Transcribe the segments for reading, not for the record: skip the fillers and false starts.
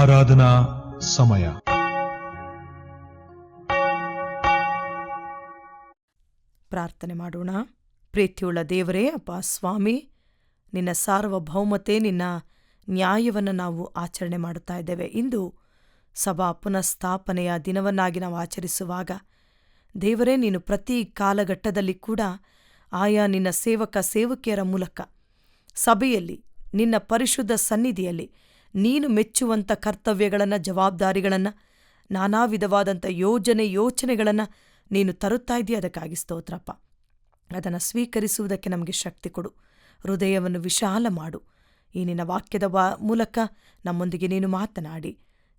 ಆರಾಧನಾ ಸಮಯ. ಪ್ರಾರ್ಥನೆ ಮಾಡೋಣ. ಪ್ರೀತಿಯುಳ್ಳ ದೇವರೇ, ಅಪ್ಪ ಸ್ವಾಮಿ, ನಿನ್ನ ಸಾರ್ವಭೌಮತೆ, ನಿನ್ನ ನ್ಯಾಯವನ್ನು ನಾವು ಆಚರಣೆ ಮಾಡುತ್ತಾ ಇದ್ದೇವೆ. ಇಂದು ಸಭಾ ಪುನಃಸ್ಥಾಪನೆಯ ದಿನವನ್ನಾಗಿ ನಾವು ಆಚರಿಸುವಾಗ ದೇವರೇ, ನೀನು ಪ್ರತಿ ಕಾಲಘಟ್ಟದಲ್ಲಿ ಕೂಡ ಆಯಾ ನಿನ್ನ ಸೇವಕ ಸೇವಕಿಯರ ಮೂಲಕ ಸಭೆಯಲ್ಲಿ ನಿನ್ನ ಪರಿಶುದ್ಧ ಸನ್ನಿಧಿಯಲ್ಲಿ ನೀನು ಮೆಚ್ಚುವಂಥ ಕರ್ತವ್ಯಗಳನ್ನು, ಜವಾಬ್ದಾರಿಗಳನ್ನು, ನಾನಾ ವಿಧವಾದಂಥ ಯೋಚನೆಗಳನ್ನು ನೀನು ತರುತ್ತಾ ಇದೆಯಾ. ಅದಕ್ಕಾಗಿ ಸ್ತೋತ್ರಪ್ಪ. ಅದನ್ನು ಸ್ವೀಕರಿಸುವುದಕ್ಕೆ ನಮಗೆ ಶಕ್ತಿ ಕೊಡು. ಹೃದಯವನ್ನು ವಿಶಾಲ ಮಾಡು. ಈ ನಿನ್ನ ವಾಕ್ಯದ ಮೂಲಕ ನಮ್ಮೊಂದಿಗೆ ನೀನು ಮಾತನಾಡಿ,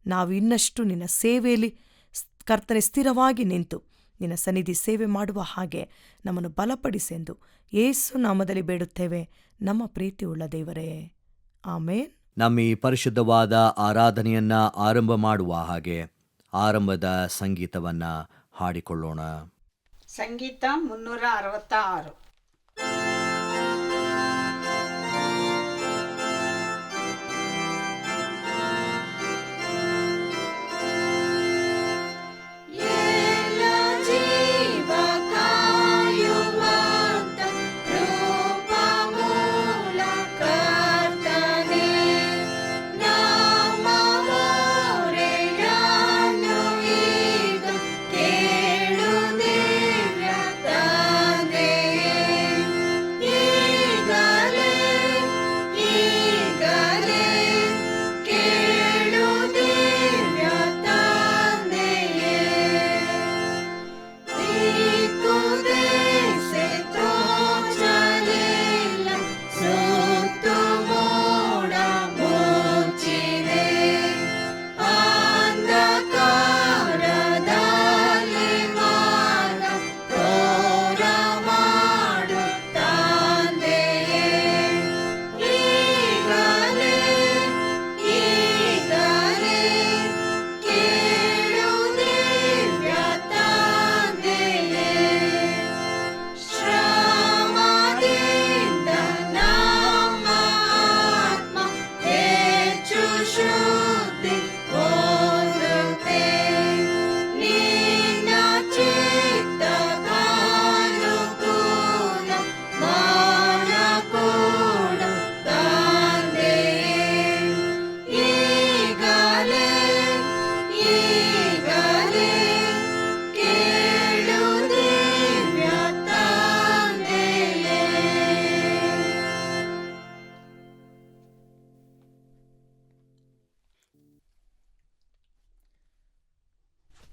ನಾವು ಇನ್ನಷ್ಟು ನಿನ್ನ ಸೇವೆಯಲ್ಲಿ ಕರ್ತನೆ ಸ್ಥಿರವಾಗಿ ನಿಂತು ನಿನ್ನ ಸನ್ನಿಧಿ ಸೇವೆ ಮಾಡುವ ಹಾಗೆ ನಮ್ಮನ್ನು ಬಲಪಡಿಸೆಂದು ಯೇಸು ನಾಮದಲ್ಲಿ ಬೇಡುತ್ತೇವೆ ನಮ್ಮ ಪ್ರೀತಿಯುಳ್ಳ ದೇವರೇ, ಆಮೇನ್. ನಮ್ಮ ಈ ಪರಿಶುದ್ಧವಾದ ಆರಾಧನೆಯನ್ನ ಆರಂಭ ಮಾಡುವ ಹಾಗೆ ಆರಂಭದ ಸಂಗೀತವನ್ನ ಹಾಡಿಕೊಳ್ಳೋಣ. ಸಂಗೀತ 366.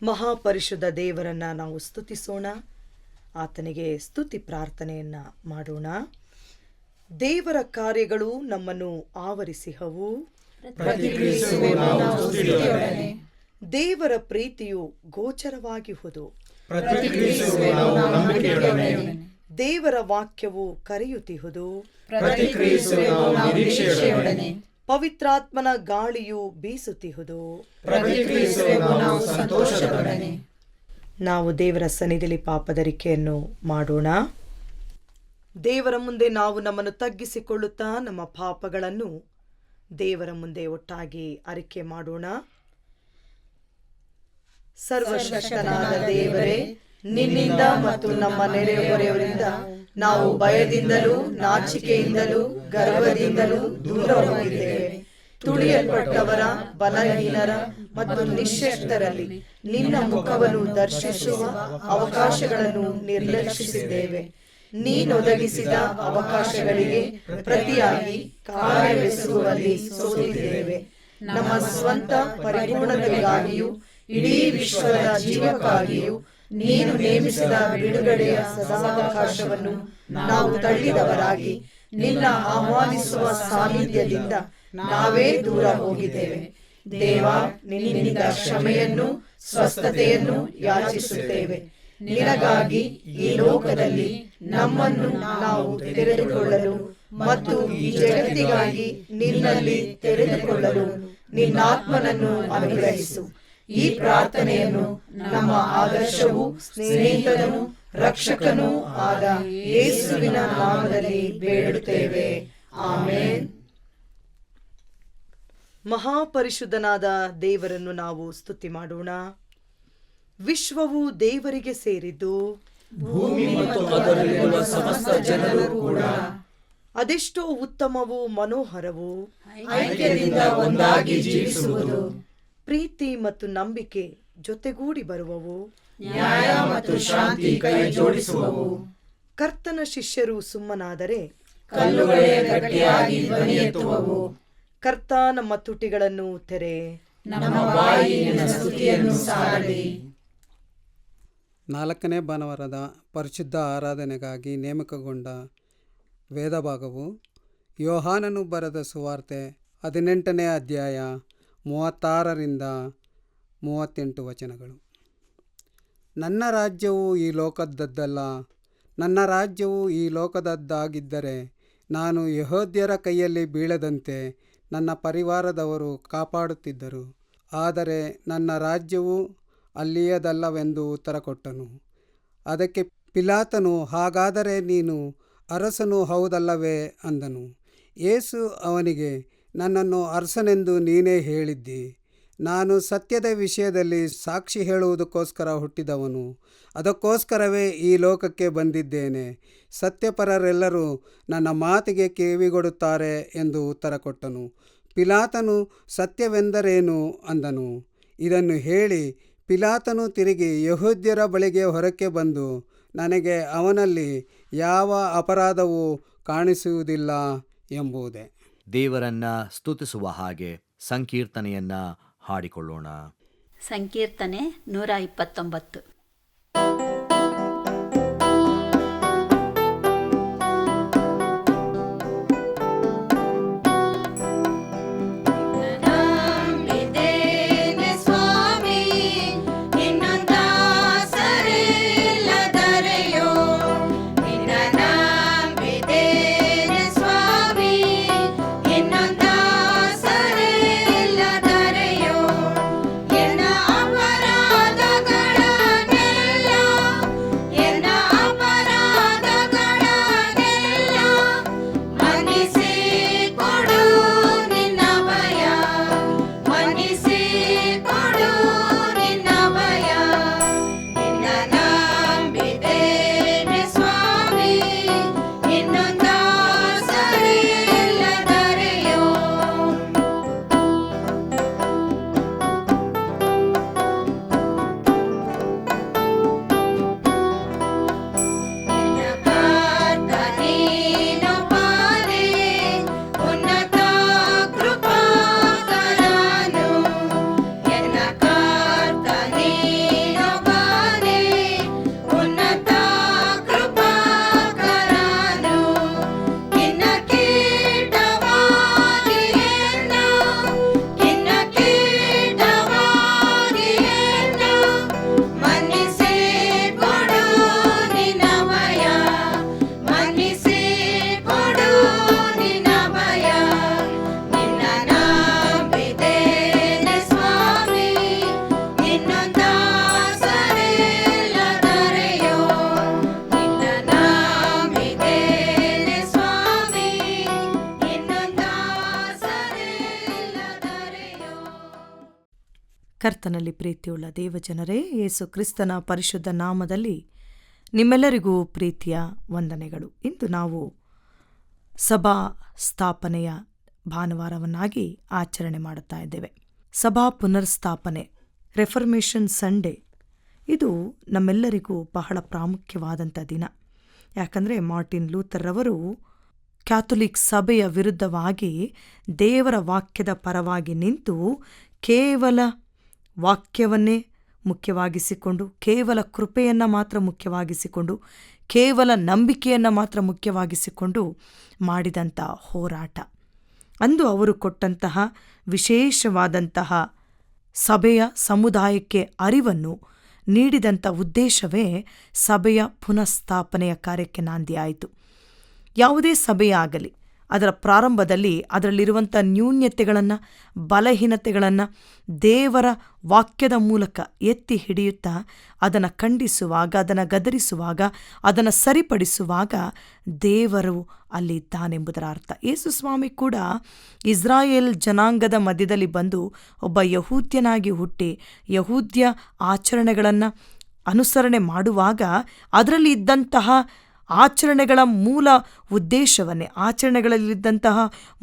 ಮಹಾಪರಿಶುದ್ಧ ದೇವರನ್ನ ನಾವು ಸ್ತುತಿಸೋಣ. ಆತನಿಗೆ ಸ್ತುತಿ ಪ್ರಾರ್ಥನೆಯನ್ನ ಮಾಡೋಣ. ದೇವರ ಕಾರ್ಯಗಳು ನಮ್ಮನ್ನು ಆವರಿಸಿಹವು, ದೇವರ ಪ್ರೀತಿಯು ಗೋಚರವಾಗಿಹುದು, ದೇವರ ವಾಕ್ಯವು ಕರೆಯುತ್ತಿಹುದು, ಪವಿತ್ರಾತ್ಮನ ಗಾಳಿಯು ಬೀಸುತ್ತಿಹುದು. ನಾವು ದೇವರ ಸನ್ನಿಧಿಯಲ್ಲಿ ಪಾಪದರಿಕೆಯನ್ನು ಮಾಡೋಣ. ದೇವರ ಮುಂದೆ ನಾವು ನಮ್ಮನ್ನು ತಗ್ಗಿಸಿಕೊಳ್ಳುತ್ತಾ ನಮ್ಮ ಪಾಪಗಳನ್ನು ದೇವರ ಮುಂದೆ ಒಟ್ಟಾಗಿ ಅರಿಕೆ ಮಾಡೋಣ. ಸರ್ವಶಕ್ತನಾದ ದೇವರೇ, ನಿನ್ನಿಂದ ಮತ್ತು ನಮ್ಮ ನೆರೆಹೊರೆಯವರಿಂದ ನಾವು ಭಯದಿಂದಲೂ ನಾಚಿಕೆಯಿಂದಲೂ ಗರ್ವದಿಂದಲೂ ದೂರ ಹೋಗಿದ್ದೇವೆ. ತುಳಿಯಲ್ಪಟ್ಟವರ, ಬಲಹೀನರ ಮತ್ತು ನಿಶ್ಶಕ್ತರಲ್ಲಿ ನಿನ್ನ ಮುಖವನ್ನು ದರ್ಶಿಸುವ ಅವಕಾಶಗಳನ್ನು ನಿರ್ಲಕ್ಷಿಸಿದ್ದೇವೆ. ನೀನೊದಗಿಸಿದ ಅವಕಾಶಗಳಿಗೆ ಪ್ರತಿಯಾಗಿ ಕಾರ್ಯವೆಸಗುವಲ್ಲಿ ಸೋತಿದ್ದೇವೆ. ನಮ್ಮ ಸ್ವಂತ ಪರಿಪೂರ್ಣತೆಗಾಗಿಯೂ ಇಡೀ ವಿಶ್ವದ ಜೀವಕ್ಕಾಗಿಯೂ ನೀನು ನೇಮಿಸಿದ ಬಿಡುಗಡೆಯ ಸದಾವಕಾಶವನ್ನು ನಾವು ತಳ್ಳಿದವರಾಗಿ ನಿನ್ನ ಆಹ್ವಾನಿಸುವ ಸಾನ್ನಿಧ್ಯದಿಂದ ನಾವೇ ದೂರ ಹೋಗಿದ್ದೇವೆ. ದೇವ, ನಿನ್ನಿಂದ ಕ್ಷಮೆಯನ್ನು ಸ್ವಸ್ಥತೆಯನ್ನು ಯಾಚಿಸುತ್ತೇವೆ. ನಿನಗಾಗಿ ಈ ಲೋಕದಲ್ಲಿ ನಮ್ಮನ್ನು ನಾವು ತೆರೆದುಕೊಳ್ಳಲು ಮತ್ತು ಈ ಜಗತ್ತಿಗಾಗಿ ನಿನ್ನಲ್ಲಿ ತೆರೆದುಕೊಳ್ಳಲು ನಿನ್ನಾತ್ಮನನ್ನು ಅನುಗ್ರಹಿಸು. ಈ ಪ್ರಾರ್ಥನೆಯನ್ನು ನಮ್ಮ ಆದರ್ಶವೂ ಸ್ನೇಹಿತನೂ ರಕ್ಷಕನೂ ಆದ ಯೇಸುವಿನ ನಾಮದಲ್ಲಿ ಬೇಡುತ್ತೇವೆ. ಆಮೆನ್. ಮಹಾಪರಿಶುದ್ಧನಾದ ದೇವರನ್ನು ನಾವು ಸ್ತುತಿ ಮಾಡೋಣ. ವಿಶ್ವವು ದೇವರಿಗೆ ಸೇರಿದ್ದು, ಭೂಮಿ ಮತ್ತು ಅದರಲ್ಲಿರುವ ಸಮಸ್ತ ಜನರು ಕೂಡ ಅದೆಷ್ಟೋ ಉತ್ತಮವೂ ಮನೋಹರವೂ, ಐಕ್ಯದಿಂದ ಒಂದಾಗಿ ಜೀವಿಸುವುದು, ಪ್ರೀತಿ ಮತ್ತು ನಂಬಿಕೆ ಜೊತೆಗೂಡಿ ಬರುವವು, ನ್ಯಾಯ ಮತ್ತು ಶಾಂತಿ ಕೈ ಜೋಡಿಸುವವು. ಕರ್ತನ ಶಿಷ್ಯರು ಸುಮ್ಮನಾದರೆ ಕಲ್ಲುಗಳೇ ಗಟ್ಟಿಯಾಗಿ ಧ್ವನಿ ಎತ್ತುವವು. ಕರ್ತ ನಮ್ಮ ತುಟಿಗಳನ್ನು ತೆರೆ, ನಮ್ಮ ಬಾಯಿ ನಿನ್ನ ಸ್ತುತಿಯನ್ನು ಸಾರಲಿ. 4ನೇ ಭಾನುವಾರದ ಪರಿಶುದ್ಧ ಆರಾಧನೆಗಾಗಿ ನೇಮಕಗೊಂಡ ವೇದಭಾಗವು ಯೋಹಾನನು ಬರೆದ ಸುವಾರ್ತೆ 18ನೇ ಅಧ್ಯಾಯ 36ರಿಂದ 38 ವಚನಗಳು. ನನ್ನ ರಾಜ್ಯವು ಈ ಲೋಕದದ್ದಲ್ಲ. ನನ್ನ ರಾಜ್ಯವು ಈ ಲೋಕದದ್ದಾಗಿದ್ದರೆ ನಾನು ಯೆಹೂದ್ಯರ ಕೈಯಲ್ಲಿ ಬೀಳದಂತೆ ನನ್ನ ಪರಿವಾರದವರು ಕಾಪಾಡುತ್ತಿದ್ದರು. ಆದರೆ ನನ್ನ ರಾಜ್ಯವು ಅಲ್ಲಿಯದಲ್ಲವೆಂದು ಉತ್ತರ ಕೊಟ್ಟನು. ಅದಕ್ಕೆ ಪಿಲಾತನು, ಹಾಗಾದರೆ ನೀನು ಅರಸನು ಹೌದಲ್ಲವೇ ಅಂದನು. ಯೇಸು ಅವನಿಗೆ, ನನ್ನನ್ನು ಅರಸನೆಂದು ನೀನೇ ಹೇಳಿದ್ದಿ. ನಾನು ಸತ್ಯದ ವಿಷಯದಲ್ಲಿ ಸಾಕ್ಷಿ ಹೇಳುವುದಕ್ಕೋಸ್ಕರ ಹುಟ್ಟಿದವನು. ಅದಕ್ಕೋಸ್ಕರವೇ ಈ ಲೋಕಕ್ಕೆ ಬಂದಿದ್ದೇನೆ. ಸತ್ಯಪರರೆಲ್ಲರೂ ನನ್ನ ಮಾತಿಗೆ ಕಿವಿಗೊಡುತ್ತಾರೆ ಎಂದು ಉತ್ತರ ಕೊಟ್ಟನು. ಪಿಲಾತನು, ಸತ್ಯವೆಂದರೇನು ಅಂದನು. ಇದನ್ನು ಹೇಳಿ ಪಿಲಾತನು ತಿರುಗಿ ಯೆಹೂದ್ಯರ ಬಳಿಗೆ ಹೊರಕ್ಕೆ ಬಂದು, ನನಗೆ ಅವನಲ್ಲಿ ಯಾವ ಅಪರಾಧವೂ ಕಾಣಿಸುವುದಿಲ್ಲ ಎಂಬುದೇ. ದೇವರನ್ನ ಸ್ತುತಿಸುವ ಹಾಗೆ ಸಂಕೀರ್ತನೆಯನ್ನ ಹಾಡಿಕೊಳ್ಳೋಣ. ಸಂಕೀರ್ತನೆ 129. ಕರ್ತನಲ್ಲಿ ಪ್ರೀತಿಯುಳ್ಳ ದೇವಜನರೇ, ಯೇಸು ಕ್ರಿಸ್ತನ ಪರಿಶುದ್ಧ ನಾಮದಲ್ಲಿ ನಿಮ್ಮೆಲ್ಲರಿಗೂ ಪ್ರೀತಿಯ ವಂದನೆಗಳು. ಇಂದು ನಾವು ಸಭಾ ಸ್ಥಾಪನೆಯ ಭಾನುವಾರವನ್ನಾಗಿ ಆಚರಣೆ ಮಾಡುತ್ತಾ ಇದ್ದೇವೆ. ಸಭಾ ಪುನರ್ಸ್ಥಾಪನೆ, ರೆಫರ್ಮೇಷನ್ ಸಂಡೇ, ಇದು ನಮ್ಮೆಲ್ಲರಿಗೂ ಬಹಳ ಪ್ರಾಮುಖ್ಯವಾದಂಥ ದಿನ. ಯಾಕಂದರೆ ಮಾರ್ಟಿನ್ ಲೂಥರ್ರವರು ಕ್ಯಾಥೋಲಿಕ್ ಸಭೆಯ ವಿರುದ್ಧವಾಗಿ ದೇವರ ವಾಕ್ಯದ ಪರವಾಗಿ ನಿಂತು ಕೇವಲ ವಾಕ್ಯವನ್ನೇ ಮುಖ್ಯವಾಗಿಸಿಕೊಂಡು, ಕೇವಲ ಕೃಪೆಯನ್ನು ಮಾತ್ರ ಮುಖ್ಯವಾಗಿಸಿಕೊಂಡು, ಕೇವಲ ನಂಬಿಕೆಯನ್ನು ಮಾತ್ರ ಮುಖ್ಯವಾಗಿಸಿಕೊಂಡು ಮಾಡಿದಂಥ ಹೋರಾಟ. ಅಂದು ಅವರು ಕೊಟ್ಟಂತಹ ವಿಶೇಷವಾದಂತಹ ಸಭೆಯ ಸಮುದಾಯಕ್ಕೆ ಅರಿವನ್ನು ನೀಡಿದಂಥ ಉದ್ದೇಶವೇ ಸಭೆಯ ಪುನಃಸ್ಥಾಪನೆಯ ಕಾರ್ಯಕ್ಕೆ ನಾಂದಿಯಾಯಿತು. ಯಾವುದೇ ಸಭೆಯಾಗಲಿ ಅದರ ಪ್ರಾರಂಭದಲ್ಲಿ ಅದರಲ್ಲಿರುವಂಥ ನ್ಯೂನ್ಯತೆಗಳನ್ನು, ಬಲಹೀನತೆಗಳನ್ನು ದೇವರ ವಾಕ್ಯದ ಮೂಲಕ ಎತ್ತಿ ಹಿಡಿಯುತ್ತಾ ಅದನ್ನು ಖಂಡಿಸುವಾಗ, ಅದನ್ನು ಗದರಿಸುವಾಗ, ಅದನ್ನು ಸರಿಪಡಿಸುವಾಗ ದೇವರು ಅಲ್ಲಿದ್ದಾನೆಂಬುದರ ಅರ್ಥ. ಯೇಸು ಸ್ವಾಮಿ ಕೂಡ ಇಸ್ರಾಯೇಲ್ ಜನಾಂಗದ ಮಧ್ಯದಲ್ಲಿ ಬಂದು ಒಬ್ಬ ಯಹೂದ್ಯನಾಗಿ ಹುಟ್ಟಿ ಯಹೂದ್ಯ ಆಚರಣೆಗಳನ್ನು ಅನುಸರಣೆ ಮಾಡುವಾಗ ಅದರಲ್ಲಿ ಇದ್ದಂತಹ ಆಚರಣೆಗಳ ಮೂಲ ಉದ್ದೇಶವನ್ನೇ, ಆಚರಣೆಗಳಲ್ಲಿದ್ದಂತಹ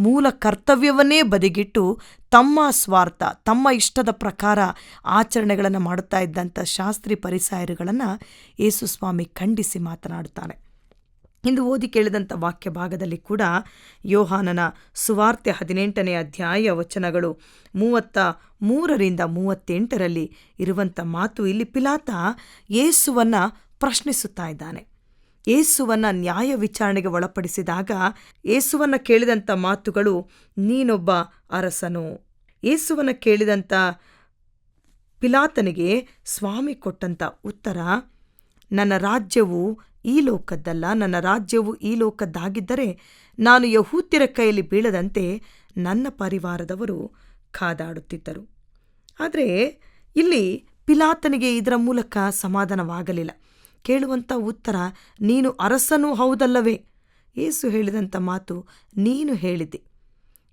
ಮೂಲ ಕರ್ತವ್ಯವನ್ನೇ ಬದಿಗಿಟ್ಟು ತಮ್ಮ ಸ್ವಾರ್ಥ, ತಮ್ಮ ಇಷ್ಟದ ಪ್ರಕಾರ ಆಚರಣೆಗಳನ್ನು ಮಾಡುತ್ತಾ ಇದ್ದಂಥ ಶಾಸ್ತ್ರಿ ಪರಿಸಾಯರುಗಳನ್ನು ಯೇಸು ಸ್ವಾಮಿ ಖಂಡಿಸಿ ಮಾತನಾಡುತ್ತಾನೆ. ಇಂದು ಓದಿ ಕೇಳಿದಂಥ ವಾಕ್ಯ ಭಾಗದಲ್ಲಿ ಕೂಡ ಯೋಹಾನನ ಸುವಾರ್ತೆ 18ನೇ ಅಧ್ಯಾಯ ವಚನಗಳು 33ರಿಂದ 38ರಲ್ಲಿ ಇರುವಂಥ ಮಾತು. ಇಲ್ಲಿ ಪಿಲಾತ ಯೇಸುವನ್ನು ಪ್ರಶ್ನಿಸುತ್ತಾ ಇದ್ದಾನೆ. ಯೇಸುವನ್ನು ನ್ಯಾಯ ವಿಚಾರಣೆಗೆ ಒಳಪಡಿಸಿದಾಗ ಯೇಸುವನ್ನು ಕೇಳಿದಂಥ ಮಾತುಗಳು, ನೀನೊಬ್ಬ ಅರಸನು. ಯೇಸುವನ್ನು ಕೇಳಿದಂಥ ಪಿಲಾತನಿಗೆ ಸ್ವಾಮಿ ಕೊಟ್ಟಂಥ ಉತ್ತರ, ನನ್ನ ರಾಜ್ಯವು ಈ ಲೋಕದ್ದಲ್ಲ, ನನ್ನ ರಾಜ್ಯವು ಈ ಲೋಕದ್ದಾಗಿದ್ದರೆ ನಾನು ಯಹೂದ್ಯರ ಕೈಯಲ್ಲಿ ಬೀಳದಂತೆ ನನ್ನ ಪರಿವಾರದವರು ಕಾದಾಡುತ್ತಿದ್ದರು. ಆದರೆ ಇಲ್ಲಿ ಪಿಲಾತನಿಗೆ ಇದರ ಮೂಲಕ ಸಮಾಧಾನವಾಗಲಿಲ್ಲ. ಕೇಳುವಂಥ ಉತ್ತರ, ನೀನು ಅರಸನೂ ಹೌದಲ್ಲವೇ? ಯೇಸು ಹೇಳಿದಂಥ ಮಾತು, ನೀನು ಹೇಳಿದ್ದೆ.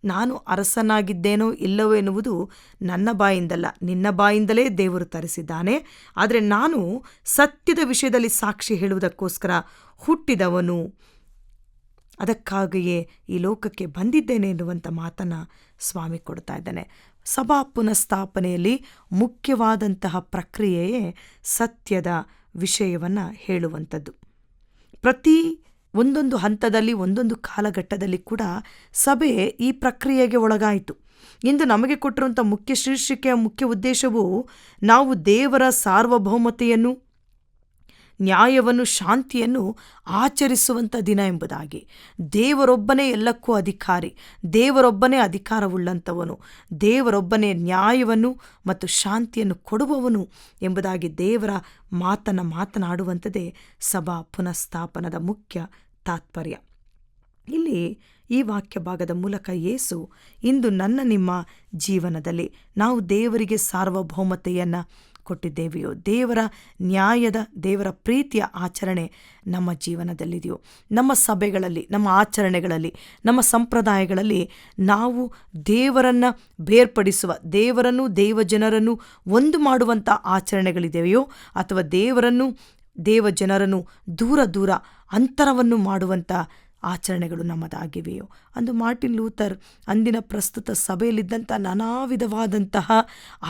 ನಾನು ಅರಸನಾಗಿದ್ದೇನೋ ಇಲ್ಲವೋ ಎನ್ನುವುದು ನನ್ನ ಬಾಯಿಂದಲ್ಲ, ನಿನ್ನ ಬಾಯಿಂದಲೇ ದೇವರು ತರಿಸಿದ್ದಾನೆ. ಆದರೆ ನಾನು ಸತ್ಯದ ವಿಷಯದಲ್ಲಿ ಸಾಕ್ಷಿ ಹೇಳುವುದಕ್ಕೋಸ್ಕರ ಹುಟ್ಟಿದವನು, ಅದಕ್ಕಾಗಿಯೇ ಈ ಲೋಕಕ್ಕೆ ಬಂದಿದ್ದೇನೆ ಎನ್ನುವಂಥ ಮಾತನ್ನು ಸ್ವಾಮಿ ಕೊಡ್ತಾ ಇದ್ದಾನೆ. ಸಭಾ ಪುನಃಸ್ಥಾಪನೆಯಲ್ಲಿ ಮುಖ್ಯವಾದಂತಹ ಪ್ರಕ್ರಿಯೆಯೇ ಸತ್ಯದ ವಿಷಯವನ್ನು ಹೇಳುವಂಥದ್ದು. ಪ್ರತಿ ಒಂದೊಂದು ಹಂತದಲ್ಲಿ, ಒಂದೊಂದು ಕಾಲಘಟ್ಟದಲ್ಲಿ ಕೂಡ ಸಭೆ ಈ ಪ್ರಕ್ರಿಯೆಗೆ ಒಳಗಾಯಿತು. ಇಂದು ನಮಗೆ ಕೊಟ್ಟಿರುವಂಥ ಮುಖ್ಯ ಶೀರ್ಷಿಕೆಯ ಮುಖ್ಯ ಉದ್ದೇಶವು ನಾವು ದೇವರ ಸಾರ್ವಭೌಮತೆಯನ್ನು, ನ್ಯಾಯವನ್ನು, ಶಾಂತಿಯನ್ನು ಆಚರಿಸುವಂಥ ದಿನ ಎಂಬುದಾಗಿ. ದೇವರೊಬ್ಬನೇ ಎಲ್ಲಕ್ಕೂ ಅಧಿಕಾರಿ, ದೇವರೊಬ್ಬನೇ ಅಧಿಕಾರವುಳ್ಳಂಥವನು, ದೇವರೊಬ್ಬನೇ ನ್ಯಾಯವನ್ನು ಮತ್ತು ಶಾಂತಿಯನ್ನು ಕೊಡುವವನು ಎಂಬುದಾಗಿ ದೇವರ ಮಾತನ್ನು ಮಾತನಾಡುವಂಥದ್ದೇ ಸಭಾ ಪುನಃಸ್ಥಾಪನದ ಮುಖ್ಯ ತಾತ್ಪರ್ಯ. ಇಲ್ಲಿ ಈ ವಾಕ್ಯ ಭಾಗದ ಮೂಲಕ ಯೇಸು, ಇಂದು ನನ್ನ ನಿಮ್ಮ ಜೀವನದಲ್ಲಿ ನಾವು ದೇವರಿಗೆ ಸಾರ್ವಭೌಮತೆಯನ್ನು ಕೊಟ್ಟಿದ್ದೇವೆಯೋ, ದೇವರ ನ್ಯಾಯದ, ದೇವರ ಪ್ರೀತಿಯ ಆಚರಣೆ ನಮ್ಮ ಜೀವನದಲ್ಲಿದೆಯೋ, ನಮ್ಮ ಸಭೆಗಳಲ್ಲಿ, ನಮ್ಮ ಆಚರಣೆಗಳಲ್ಲಿ, ನಮ್ಮ ಸಂಪ್ರದಾಯಗಳಲ್ಲಿ ನಾವು ದೇವರನ್ನು ಬೇರ್ಪಡಿಸುವ, ದೇವರನ್ನು, ದೇವಜನರನ್ನು ಒಂದು ಮಾಡುವಂಥ ಆಚರಣೆಗಳಿದೆಯೋ, ಅಥವಾ ದೇವರನ್ನು, ದೇವಜನರನ್ನು ದೂರ ಅಂತರವನ್ನು ಮಾಡುವಂಥ ಆಚರಣೆಗಳು ನಮ್ಮದಾಗಿವೆಯೋ. ಅಂದು ಮಾರ್ಟಿನ್ ಲೂಥರ್ ಅಂದಿನ ಪ್ರಸ್ತುತ ಸಭೆಯಲ್ಲಿದ್ದಂಥ ನಾನಾ ವಿಧವಾದಂತಹ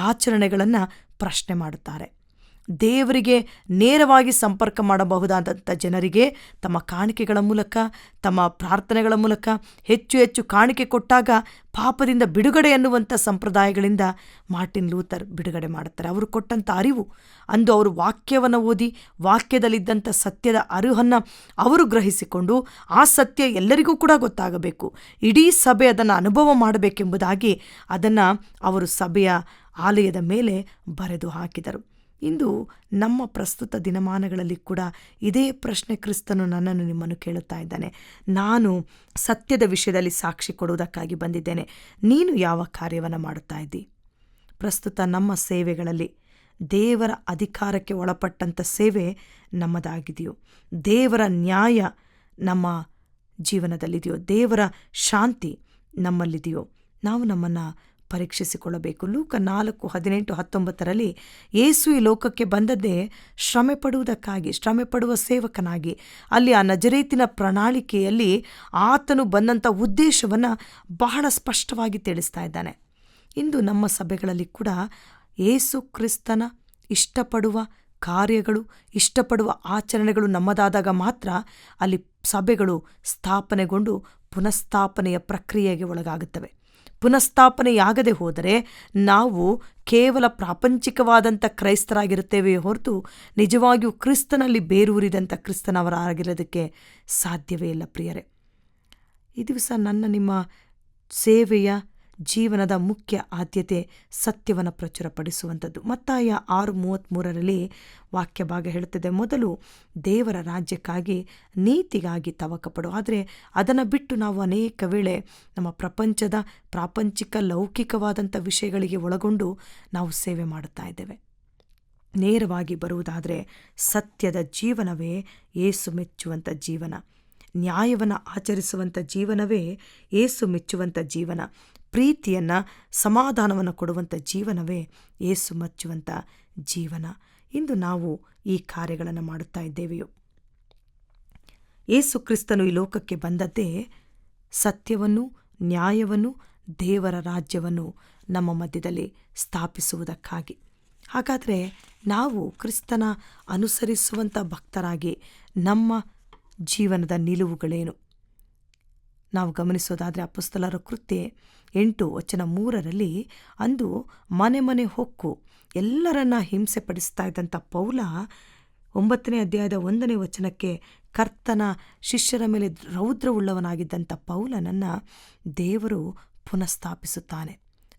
ಆಚರಣೆಗಳನ್ನು ಪ್ರಶ್ನೆ ಮಾಡುತ್ತಾರೆ. ದೇವರಿಗೆ ನೇರವಾಗಿ ಸಂಪರ್ಕ ಮಾಡಬಹುದಾದಂಥ ಜನರಿಗೆ ತಮ್ಮ ಕಾಣಿಕೆಗಳ ಮೂಲಕ, ತಮ್ಮ ಪ್ರಾರ್ಥನೆಗಳ ಮೂಲಕ ಹೆಚ್ಚು ಹೆಚ್ಚು ಕಾಣಿಕೆ ಕೊಟ್ಟಾಗ ಪಾಪದಿಂದ ಬಿಡುಗಡೆ ಎನ್ನುವಂಥ ಸಂಪ್ರದಾಯಗಳಿಂದ ಮಾರ್ಟಿನ್ ಲೂಥರ್ ಬಿಡುಗಡೆ ಮಾಡುತ್ತಾರೆ. ಅವರು ಕೊಟ್ಟಂಥ ಅರಿವು, ಅಂದು ಅವರು ವಾಕ್ಯವನ್ನು ಓದಿ ವಾಕ್ಯದಲ್ಲಿದ್ದಂಥ ಸತ್ಯದ ಅರಿವನ್ನು ಅವರು ಗ್ರಹಿಸಿಕೊಂಡು ಆ ಸತ್ಯ ಎಲ್ಲರಿಗೂ ಕೂಡ ಗೊತ್ತಾಗಬೇಕು, ಇಡೀ ಸಭೆ ಅದನ್ನು ಅನುಭವ ಮಾಡಬೇಕೆಂಬುದಾಗಿ ಅದನ್ನು ಅವರು ಸಭೆಯ ಆಲಯದ ಮೇಲೆ ಬರೆದು ಹಾಕಿದರು. ಇಂದು ನಮ್ಮ ಪ್ರಸ್ತುತ ದಿನಮಾನಗಳಲ್ಲಿ ಕೂಡ ಇದೇ ಪ್ರಶ್ನೆ ಕ್ರಿಸ್ತನು ನನ್ನನ್ನು ನಿಮ್ಮನ್ನು ಕೇಳುತ್ತಾ ಇದ್ದಾನೆ. ನಾನು ಸತ್ಯದ ವಿಷಯದಲ್ಲಿ ಸಾಕ್ಷಿ ಕೊಡುವುದಕ್ಕಾಗಿ ಬಂದಿದ್ದೇನೆ, ನೀನು ಯಾವ ಕಾರ್ಯವನ್ನು ಮಾಡುತ್ತಾ ಇದ್ದಿ? ಪ್ರಸ್ತುತ ನಮ್ಮ ಸೇವೆಗಳಲ್ಲಿ ದೇವರ ಅಧಿಕಾರಕ್ಕೆ ಒಳಪಟ್ಟಂಥ ಸೇವೆ ನಮ್ಮದಾಗಿದೆಯೋ? ದೇವರ ನ್ಯಾಯ ನಮ್ಮ ಜೀವನದಲ್ಲಿದೆಯೋ? ದೇವರ ಶಾಂತಿ ನಮ್ಮಲ್ಲಿದೆಯೋ? ನಾವು ನಮ್ಮನ್ನು ಪರೀಕ್ಷಿಸಿಕೊಳ್ಳಬೇಕು. ಲೂಕ 4:18-19 ಯೇಸು ಈ ಲೋಕಕ್ಕೆ ಬಂದದ್ದೇ ಶ್ರಮೆ ಪಡುವುದಕ್ಕಾಗಿ, ಶ್ರಮೆ ಪಡುವ ಸೇವಕನಾಗಿ. ಅಲ್ಲಿ ಆ ನಜರೇತಿನ ಪ್ರಣಾಳಿಕೆಯಲ್ಲಿ ಆತನು ಬಂದಂಥ ಉದ್ದೇಶವನ್ನು ಬಹಳ ಸ್ಪಷ್ಟವಾಗಿ ತಿಳಿಸ್ತಾ ಇದ್ದಾನೆ. ಇಂದು ನಮ್ಮ ಸಭೆಗಳಲ್ಲಿ ಕೂಡ ಯೇಸು ಕ್ರಿಸ್ತನ ಇಷ್ಟಪಡುವ ಕಾರ್ಯಗಳು, ಇಷ್ಟಪಡುವ ಆಚರಣೆಗಳು ನಮ್ಮದಾದಾಗ ಮಾತ್ರ ಅಲ್ಲಿ ಸಭೆಗಳು ಸ್ಥಾಪನೆಗೊಂಡು ಪುನಃಸ್ಥಾಪನೆಯ ಪ್ರಕ್ರಿಯೆಗೆ ಒಳಗಾಗುತ್ತವೆ. ಪುನಃಸ್ಥಾಪನೆಯಾಗದೆ ಹೋದರೆ ನಾವು ಕೇವಲ ಪ್ರಾಪಂಚಿಕವಾದಂಥ ಕ್ರೈಸ್ತರಾಗಿರುತ್ತೇವೆಯೇ ಹೊರತು ನಿಜವಾಗಿಯೂ ಕ್ರಿಸ್ತನಲ್ಲಿ ಬೇರೂರಿದಂಥ ಕ್ರಿಸ್ತನವರಾಗಿರೋದಕ್ಕೆ ಸಾಧ್ಯವೇ ಇಲ್ಲ. ಪ್ರಿಯರೇ, ಈ ದಿವಸ ನನ್ನ ನಿಮ್ಮ ಸೇವೆಯ ಜೀವನದ ಮುಖ್ಯ ಆದ್ಯತೆ ಸತ್ಯವನ್ನು ಪ್ರಚುರಪಡಿಸುವಂಥದ್ದು. ಮತ್ತಾಯ 6:33 ವಾಕ್ಯ ಭಾಗ ಹೇಳುತ್ತದೆ, ಮೊದಲು ದೇವರ ರಾಜ್ಯಕ್ಕಾಗಿ ನೀತಿಗಾಗಿ ತವಕಪಡು. ಆದರೆ ಅದನ್ನು ಬಿಟ್ಟು ನಾವು ಅನೇಕ ವೇಳೆ ನಮ್ಮ ಪ್ರಪಂಚದ ಪ್ರಾಪಂಚಿಕ ಲೌಕಿಕವಾದಂಥ ವಿಷಯಗಳಿಗೆ ಒಳಗೊಂಡು ನಾವು ಸೇವೆ ಮಾಡುತ್ತಾ ಇದ್ದೇವೆ. ನೇರವಾಗಿ ಬರುವುದಾದರೆ ಸತ್ಯದ ಜೀವನವೇ ಏಸು ಮೆಚ್ಚುವಂಥ ಜೀವನ. ನ್ಯಾಯವನ್ನು ಆಚರಿಸುವಂಥ ಜೀವನವೇ ಏಸು ಮೆಚ್ಚುವಂಥ ಜೀವನ. ಪ್ರೀತಿಯನ್ನು, ಸಮಾಧಾನವನ್ನು ಕೊಡುವಂಥ ಜೀವನವೇ ಏಸು ಮೆಚ್ಚುವಂಥ ಜೀವನ. ಇಂದು ನಾವು ಈ ಕಾರ್ಯಗಳನ್ನು ಮಾಡುತ್ತಾ ಇದ್ದೇವೆಯೋ? ಏಸು ಕ್ರಿಸ್ತನು ಈ ಲೋಕಕ್ಕೆ ಬಂದದ್ದೇ ಸತ್ಯವನ್ನು, ನ್ಯಾಯವನ್ನು, ದೇವರ ರಾಜ್ಯವನ್ನು ನಮ್ಮ ಮಧ್ಯದಲ್ಲಿ ಸ್ಥಾಪಿಸುವುದಕ್ಕಾಗಿ. ಹಾಗಾದರೆ ನಾವು ಕ್ರಿಸ್ತನ ಅನುಸರಿಸುವಂಥ ಭಕ್ತರಾಗಿ ನಮ್ಮ ಜೀವನದ ನಿಲುವುಗಳೇನು? ನಾವು ಗಮನಿಸೋದಾದರೆ ಅಪೊಸ್ತಲರ ಕೃತ್ಯ 8:3 ಅಂದು ಮನೆ ಮನೆ ಹೊಕ್ಕು ಎಲ್ಲರನ್ನ ಹಿಂಸೆ ಪಡಿಸ್ತಾ ಇದ್ದಂಥ ಪೌಲ 9ನೇ ಅಧ್ಯಾಯದ 1ನೇ ವಚನಕ್ಕೆ ಕರ್ತನ ಶಿಷ್ಯರ ಮೇಲೆ ರೌದ್ರವುಳ್ಳವನಾಗಿದ್ದಂಥ ಪೌಲನನ್ನು ದೇವರು ಪುನಃಸ್ಥಾಪಿಸುತ್ತಾನೆ,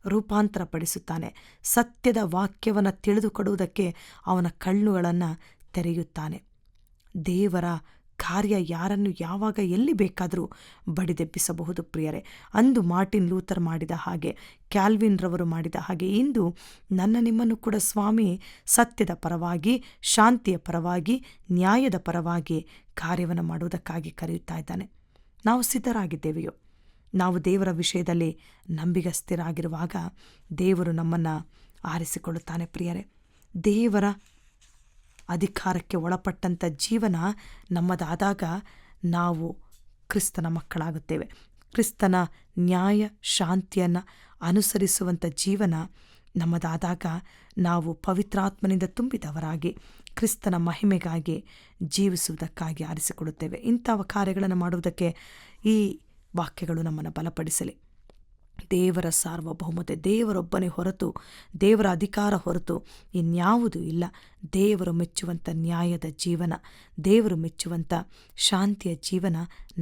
ರೂಪಾಂತರಪಡಿಸುತ್ತಾನೆ. ಸತ್ಯದ ವಾಕ್ಯವನ್ನು ತಿಳಿದುಕೊಡುವುದಕ್ಕೆ ಅವನ ಕಣ್ಣುಗಳನ್ನು ತೆರೆಯುತ್ತಾನೆ. ದೇವರ ಕಾರ್ಯ ಯಾರನ್ನು ಯಾವಾಗ ಎಲ್ಲಿ ಬೇಕಾದರೂ ಬಡಿದೆಬ್ಬಿಸಬಹುದು ಪ್ರಿಯರೇ. ಅಂದು ಮಾರ್ಟಿನ್ ಲೂಥರ್ ಮಾಡಿದ ಹಾಗೆ, ಕ್ಯಾಲ್ವಿನ್ ರವರು ಮಾಡಿದ ಹಾಗೆ ಇಂದು ನನ್ನ ನಿಮ್ಮನ್ನು ಕೂಡ ಸ್ವಾಮಿ ಸತ್ಯದ ಪರವಾಗಿ, ಶಾಂತಿಯ ಪರವಾಗಿ, ನ್ಯಾಯದ ಪರವಾಗಿ ಕಾರ್ಯವನ್ನು ಮಾಡುವುದಕ್ಕಾಗಿ ಕರೆಯುತ್ತಾ ಇದ್ದಾನೆ. ನಾವು ಸಿದ್ಧರಾಗಿದ್ದೇವೆಯೋ? ನಾವು ದೇವರ ವಿಷಯದಲ್ಲಿ ನಂಬಿಗಸ್ಥರಾಗಿರುವಾಗ ದೇವರು ನಮ್ಮನ್ನು ಆರಿಸಿಕೊಳ್ಳುತ್ತಾನೆ ಪ್ರಿಯರೇ. ದೇವರ ಅಧಿಕಾರಕ್ಕೆ ಒಳಪಟ್ಟಂಥ ಜೀವನ ನಮ್ಮದಾದಾಗ ನಾವು ಕ್ರಿಸ್ತನ ಮಕ್ಕಳಾಗುತ್ತೇವೆ. ಕ್ರಿಸ್ತನ ನ್ಯಾಯ ಶಾಂತಿಯನ್ನು ಅನುಸರಿಸುವಂಥ ಜೀವನ ನಮ್ಮದಾದಾಗ ನಾವು ಪವಿತ್ರಾತ್ಮನಿಂದ ತುಂಬಿದವರಾಗಿ ಕ್ರಿಸ್ತನ ಮಹಿಮೆಗಾಗಿ ಜೀವಿಸುವುದಕ್ಕಾಗಿ ಆರಿಸಿಕೊಡುತ್ತೇವೆ. ಇಂಥ ಕಾರ್ಯಗಳನ್ನು ಮಾಡುವುದಕ್ಕೆ ಈ ವಾಕ್ಯಗಳು ನಮ್ಮನ್ನು ಬಲಪಡಿಸಲಿ. ದೇವರ ಸಾರ್ವಭೌಮತೆ, ದೇವರೊಬ್ಬನೇ ಹೊರತು, ದೇವರ ಅಧಿಕಾರ ಹೊರತು ಇನ್ಯಾವುದೂ ಇಲ್ಲ. ದೇವರು ಮೆಚ್ಚುವಂಥ ನ್ಯಾಯದ ಜೀವನ, ದೇವರು ಮೆಚ್ಚುವಂಥ ಶಾಂತಿಯ ಜೀವನ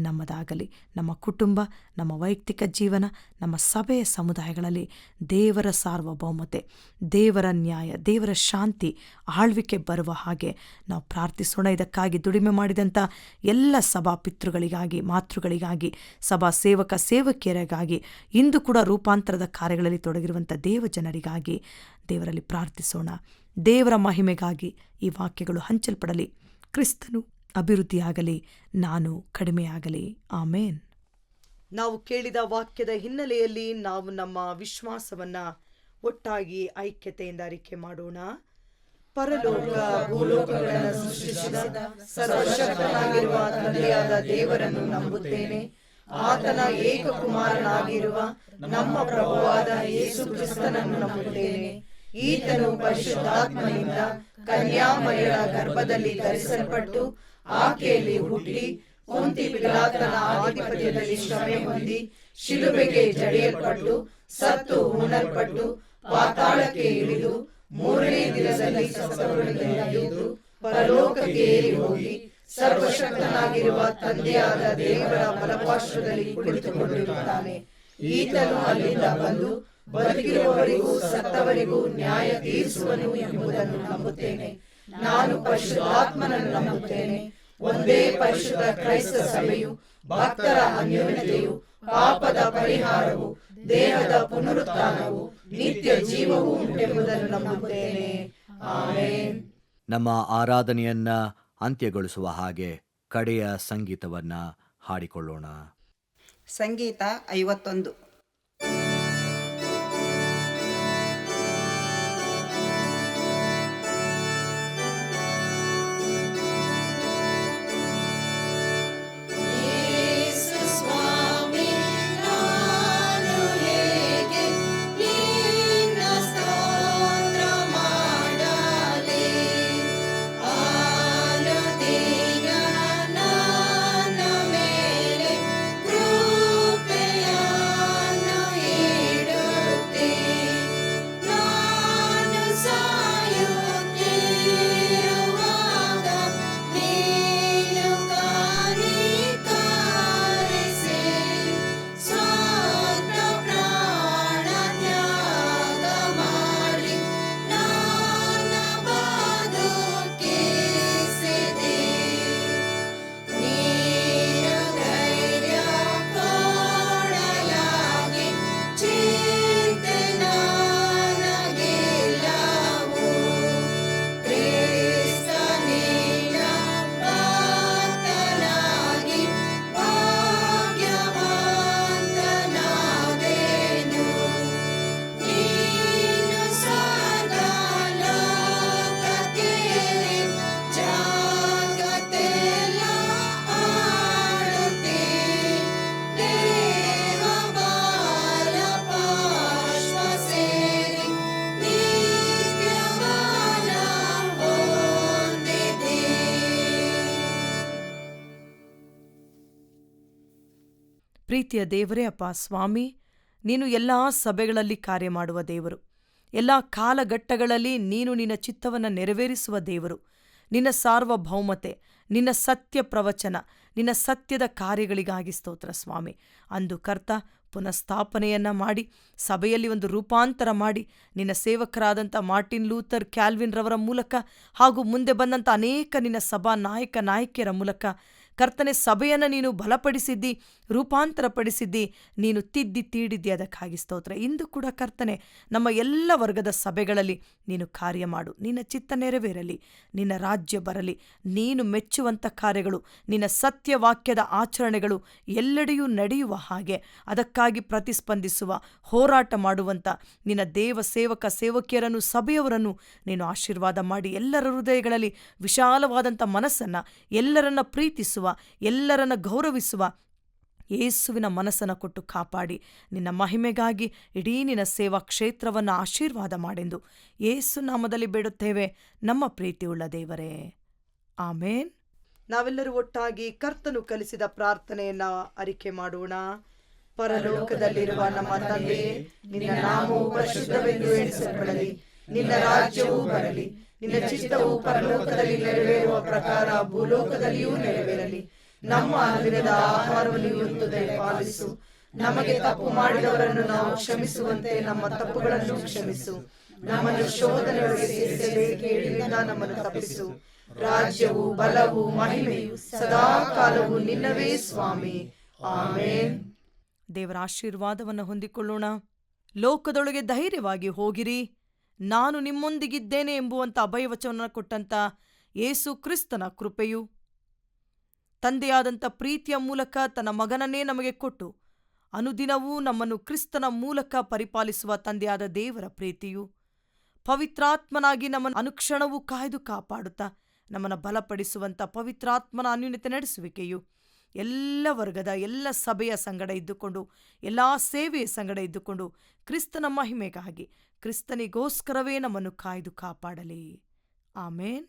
ನಮ್ಮದಾಗಲಿ. ನಮ್ಮ ಕುಟುಂಬ, ನಮ್ಮ ವೈಯಕ್ತಿಕ ಜೀವನ, ನಮ್ಮ ಸಭೆಯ ಸಮುದಾಯಗಳಲ್ಲಿ ದೇವರ ಸಾರ್ವಭೌಮತೆ, ದೇವರ ನ್ಯಾಯ, ದೇವರ ಶಾಂತಿ ಆಳ್ವಿಕೆ ಬರುವ ಹಾಗೆ ನಾವು ಪ್ರಾರ್ಥಿಸೋಣ. ಇದಕ್ಕಾಗಿ ದುಡಿಮೆ ಮಾಡಿದಂಥ ಎಲ್ಲ ಸಭಾ ಪಿತೃಗಳಿಗಾಗಿ, ಮಾತೃಗಳಿಗಾಗಿ, ಸಭಾ ಸೇವಕ ಸೇವಕಿಯರಿಗಾಗಿ, ಇಂದು ಕೂಡ ರೂಪಾಂತರದ ಕಾರ್ಯಗಳಲ್ಲಿ ತೊಡಗಿರುವಂಥ ದೇವ ಜನರಿಗಾಗಿ ದೇವರಲ್ಲಿ ಪ್ರಾರ್ಥಿಸೋಣ. ದೇವರ ಮಹಿಮೆಗಾಗಿ ಈ ವಾಕ್ಯಗಳು ಹಂಚಲ್ಪಡಲಿ. ಕ್ರಿಸ್ತನು ಅಭಿವೃದ್ಧಿಯಾಗಲಿ, ನಾನು ಕಡಿಮೆಯಾಗಲಿ. ಆಮೇನ್. ನಾವು ಕೇಳಿದ ವಾಕ್ಯದ ಹಿನ್ನೆಲೆಯಲ್ಲಿ ನಾವು ನಮ್ಮ ವಿಶ್ವಾಸವನ್ನು ಒಟ್ಟಾಗಿ ಐಕ್ಯತೆಯಿಂದ ಅರಿಕೆ ಮಾಡೋಣ. ಪರಲೋಕ ಭೂಲೋಕಗಳನ್ನು ಸೃಷ್ಟಿಸಿದ ಸರ್ವಶಕ್ತನಾಗಿರುವ ತಂದೆಯಾದ ದೇವರನ್ನು ನಂಬುತ್ತೇನೆ. ಆತನ ಏಕಕುಮಾರನಾಗಿರುವ ನಮ್ಮ ಪ್ರಭುವಾದ ಯೇಸು ಕ್ರಿಸ್ತನನ್ನು ನಂಬುತ್ತೇನೆ. ಈತನು ಪರಿಶುದ್ಧಾತ್ಮನಿಂದ ಕನ್ಯಾಮರಿಯಳ ಗರ್ಭದಲ್ಲಿ ಧರಿಸಲ್ಪಟ್ಟು ಆಕೆಯಲ್ಲಿ ಹುಟ್ಟಿ ಪೊಂತಿ ಪಿಲಾತನ ಆಧಿಪತ್ಯದಲ್ಲಿ ಶ್ರಮೆ ಹೊಂದಿ ಶಿಲುಬೆಗೆ ಜಡಿಯಲ್ಪಟ್ಟು ಸತ್ತು ಹೂಣಲ್ಪಟ್ಟು ಪಾತಾಳಕ್ಕೆ ಇಳಿದು 3ನೇ ದಿನದಲ್ಲಿ ಸತ್ತವರೊಳಗಿಂದ ಎದ್ದು ಪರಲೋಕಕ್ಕೆ ಏರಿ ಹೋಗಿ ಸರ್ವಶಕ್ತನಾಗಿರುವ ತಂದೆಯಾದ ದೇವರ ಬಲಪಾರ್ಶ್ವದಲ್ಲಿ ಕುಳಿತುಕೊಂಡಿರುತ್ತಾನೆ. ಈತನು ಅಲ್ಲಿಂದ ಬಂದು ಬದುಕಿರುವವರಿಗೂ ಸತ್ತವರಿಗೂ ನ್ಯಾಯ ತೀರಿಸುವನು ಎಂಬುದನ್ನು ನಂಬುತ್ತೇನೆ. ನಾನು ಪರಿಶುದ್ಧಾತ್ಮನನ್ನು ನಂಬುತ್ತೇನೆ. ಒಂದೇ ಪರಿಶುದ್ಧ ಕ್ರೈಸ್ತ ಸಭೆಯು, ಭಕ್ತರ ಅನ್ಯೋನ್ಯತೆಯು, ಪಾಪದ ಪರಿಹಾರವು, ದೇಹದ ಪುನರುತ್ಥಾನವು, ನಿತ್ಯ ಜೀವವೂ ಉಂಟೆಂಬುದನ್ನು ನಂಬುತ್ತೇನೆ. ಆಮೆನ್. ನಮ್ಮ ಆರಾಧನೆಯನ್ನ ಅಂತ್ಯಗೊಳಿಸುವ ಹಾಗೆ ಕಡೆಯ ಸಂಗೀತವನ್ನ ಹಾಡಿಕೊಳ್ಳೋಣ. ಸಂಗೀತ 51. ಕೃಪೆಯ ಪ್ರೀತಿಯ ದೇವರೇ ಅಪ್ಪ ಸ್ವಾಮಿ, ನೀನು ಎಲ್ಲ ಸಭೆಗಳಲ್ಲಿ ಕಾರ್ಯ ಮಾಡುವ ದೇವರು. ಎಲ್ಲ ಕಾಲಘಟ್ಟಗಳಲ್ಲಿ ನೀನು ನಿನ್ನ ಚಿತ್ತವನ್ನು ನೆರವೇರಿಸುವ ದೇವರು. ನಿನ್ನ ಸಾರ್ವಭೌಮತೆ, ನಿನ್ನ ಸತ್ಯ ಪ್ರವಚನ, ನಿನ್ನ ಸತ್ಯದ ಕಾರ್ಯಗಳಿಗಾಗಿ ಸ್ತೋತ್ರ ಸ್ವಾಮಿ. ಅಂದು ಕರ್ತ ಪುನಃಸ್ಥಾಪನೆಯನ್ನು ಮಾಡಿ ಸಭೆಯಲ್ಲಿ ಒಂದು ರೂಪಾಂತರ ಮಾಡಿ ನಿನ್ನ ಸೇವಕರಾದಂಥ ಮಾರ್ಟಿನ್ ಲೂಥರ್ ಕ್ಯಾಲ್ವಿನ್ ರವರ ಮೂಲಕ ಹಾಗೂ ಮುಂದೆ ಬಂದಂಥ ಅನೇಕ ನಿನ್ನ ಸಭಾ ನಾಯಕಿಯರ ಮೂಲಕ ಕರ್ತನೆ ಸಭೆಯನ್ನು ನೀನು ಬಲಪಡಿಸಿದ್ದಿ, ರೂಪಾಂತರಪಡಿಸಿದ್ದಿ, ನೀನು ತಿದ್ದಿ ತೀಡಿದ್ದಿ. ಅದಕ್ಕಾಗಿ ಸ್ತೋತ್ರ. ಇಂದು ಕೂಡ ಕರ್ತನೆ ನಮ್ಮ ಎಲ್ಲ ವರ್ಗದ ಸಭೆಗಳಲ್ಲಿ ನೀನು ಕಾರ್ಯ ಮಾಡು. ನಿನ್ನ ಚಿತ್ತ ನೆರವೇರಲಿ, ನಿನ್ನ ರಾಜ್ಯ ಬರಲಿ, ನೀನು ಮೆಚ್ಚುವಂಥ ಕಾರ್ಯಗಳು, ನಿನ್ನ ಸತ್ಯವಾಕ್ಯದ ಆಚರಣೆಗಳು ಎಲ್ಲೆಡೆಯೂ ನಡೆಯುವ ಹಾಗೆ ಅದಕ್ಕಾಗಿ ಪ್ರತಿಸ್ಪಂದಿಸುವ ಹೋರಾಟ ಮಾಡುವಂಥ ನಿನ್ನ ದೇವ ಸೇವಕ ಸೇವಕಿಯರನ್ನು ಸಭೆಯವರನ್ನು ನೀನು ಆಶೀರ್ವಾದ ಮಾಡಿ ಎಲ್ಲರ ಹೃದಯಗಳಲ್ಲಿ ವಿಶಾಲವಾದಂಥ ಮನಸ್ಸನ್ನು, ಎಲ್ಲರನ್ನ ಪ್ರೀತಿಸುವ, ಎಲ್ಲರನ್ನ ಗೌರವಿಸುವ ಯೇಸುವಿನ ಮನಸ್ಸನ್ನು ಕೊಟ್ಟು ಕಾಪಾಡಿ ನಿನ್ನ ಮಹಿಮೆಗಾಗಿ ಇಡೀ ನಿನ್ನ ಸೇವಾ ಕ್ಷೇತ್ರವನ್ನು ಆಶೀರ್ವಾದ ಮಾಡೆಂದು ಯೇಸು ನಾಮದಲ್ಲಿ ಬೇಡುತ್ತೇವೆ ನಮ್ಮ ಪ್ರೀತಿಯುಳ್ಳ ದೇವರೇ, ಆಮೇನ್. ನಾವೆಲ್ಲರೂ ಒಟ್ಟಾಗಿ ಕರ್ತನು ಕಲಿಸಿದ ಪ್ರಾರ್ಥನೆಯನ್ನ ಅರಿಕೆ ಮಾಡೋಣ. ಪರಲೋಕದಲ್ಲಿರುವ ನಮ್ಮ ತಂದೆಯೇ, ನಿನ್ನ ನಾಮವು ಪರಿಶುದ್ಧವೆಂದು ಎಣಿಸಲ್ಪಡಲಿ, ನಿನ್ನ ರಾಜ್ಯವು ಬರಲಿ, ನಿನ್ನ ಚಿತ್ತವು ಪರಲೋಕದಲ್ಲಿ ನೆರವೇರುವ ಪ್ರಕಾರ ಭೂಲೋಕದಲ್ಲಿಯೂ ನೆರವೇರಲಿ. ನಮ್ಮ ಅನುದಿನದ ಆಹಾರವನ್ನು ಇವತ್ತು ದಯಪಾಲಿಸು. ನಮಗೆ ತಪ್ಪು ಮಾಡಿದವರನ್ನು ನಾವು ಕ್ಷಮಿಸುವಂತೆ ನಮ್ಮ ತಪ್ಪುಗಳನ್ನು ಕ್ಷಮಿಸು. ನಮ್ಮನ್ನು ಶೋಧನೆಯೊಳಗೆ ಸೇರಿಸದೆ ಕೇಡಿನಿಂದ ನಮ್ಮನ್ನು ತಪ್ಪಿಸು. ರಾಜ್ಯವು, ಬಲವು, ಮಹಿಮೆಯು ಸದಾ ಕಾಲವು ನಿನ್ನವೇ ಸ್ವಾಮಿ, ಆಮೇನ್. ದೇವರ ಆಶೀರ್ವಾದವನ್ನು ಹೊಂದಿಕೊಳ್ಳೋಣ. ಲೋಕದೊಳಗೆ ಧೈರ್ಯವಾಗಿ ಹೋಗಿರಿ, ನಾನು ನಿಮ್ಮೊಂದಿಗಿದ್ದೇನೆ ಎಂಬುವಂಥ ಅಭಯವಚನವನ್ನು ಕೊಟ್ಟಂಥ ಯೇಸು ಕ್ರಿಸ್ತನ ಕೃಪೆಯು, ತಂದೆಯಾದಂಥ ಪ್ರೀತಿಯ ಮೂಲಕ ತನ್ನ ಮಗನನ್ನೇ ನಮಗೆ ಕೊಟ್ಟು ಅನುದಿನವೂ ನಮ್ಮನ್ನು ಕ್ರಿಸ್ತನ ಮೂಲಕ ಪರಿಪಾಲಿಸುವ ತಂದೆಯಾದ ದೇವರ ಪ್ರೀತಿಯು, ಪವಿತ್ರಾತ್ಮನಾಗಿ ನಮ್ಮನ್ನು ಅನುಕ್ಷಣವೂ ಕಾಯ್ದು ಕಾಪಾಡುತ್ತಾ ನಮ್ಮನ್ನು ಬಲಪಡಿಸುವಂಥ ಪವಿತ್ರಾತ್ಮನ ಅನ್ಯೋನ್ಯತೆ ನಡೆಸುವಿಕೆಯು ಎಲ್ಲ ವರ್ಗದ ಎಲ್ಲ ಸಭೆಯ ಸಂಗಡ ಇದ್ದುಕೊಂಡು, ಎಲ್ಲ ಸೇವೆಯ ಸಂಗಡ ಇದ್ದುಕೊಂಡು ಕ್ರಿಸ್ತನ ಮಹಿಮೆಗಾಗಿ ಕ್ರಿಸ್ತನಿಗೋಸ್ಕರವೇ ನಮ್ಮನ್ನು ಕಾಯ್ದು ಕಾಪಾಡಲಿ. ಆಮೇನ್.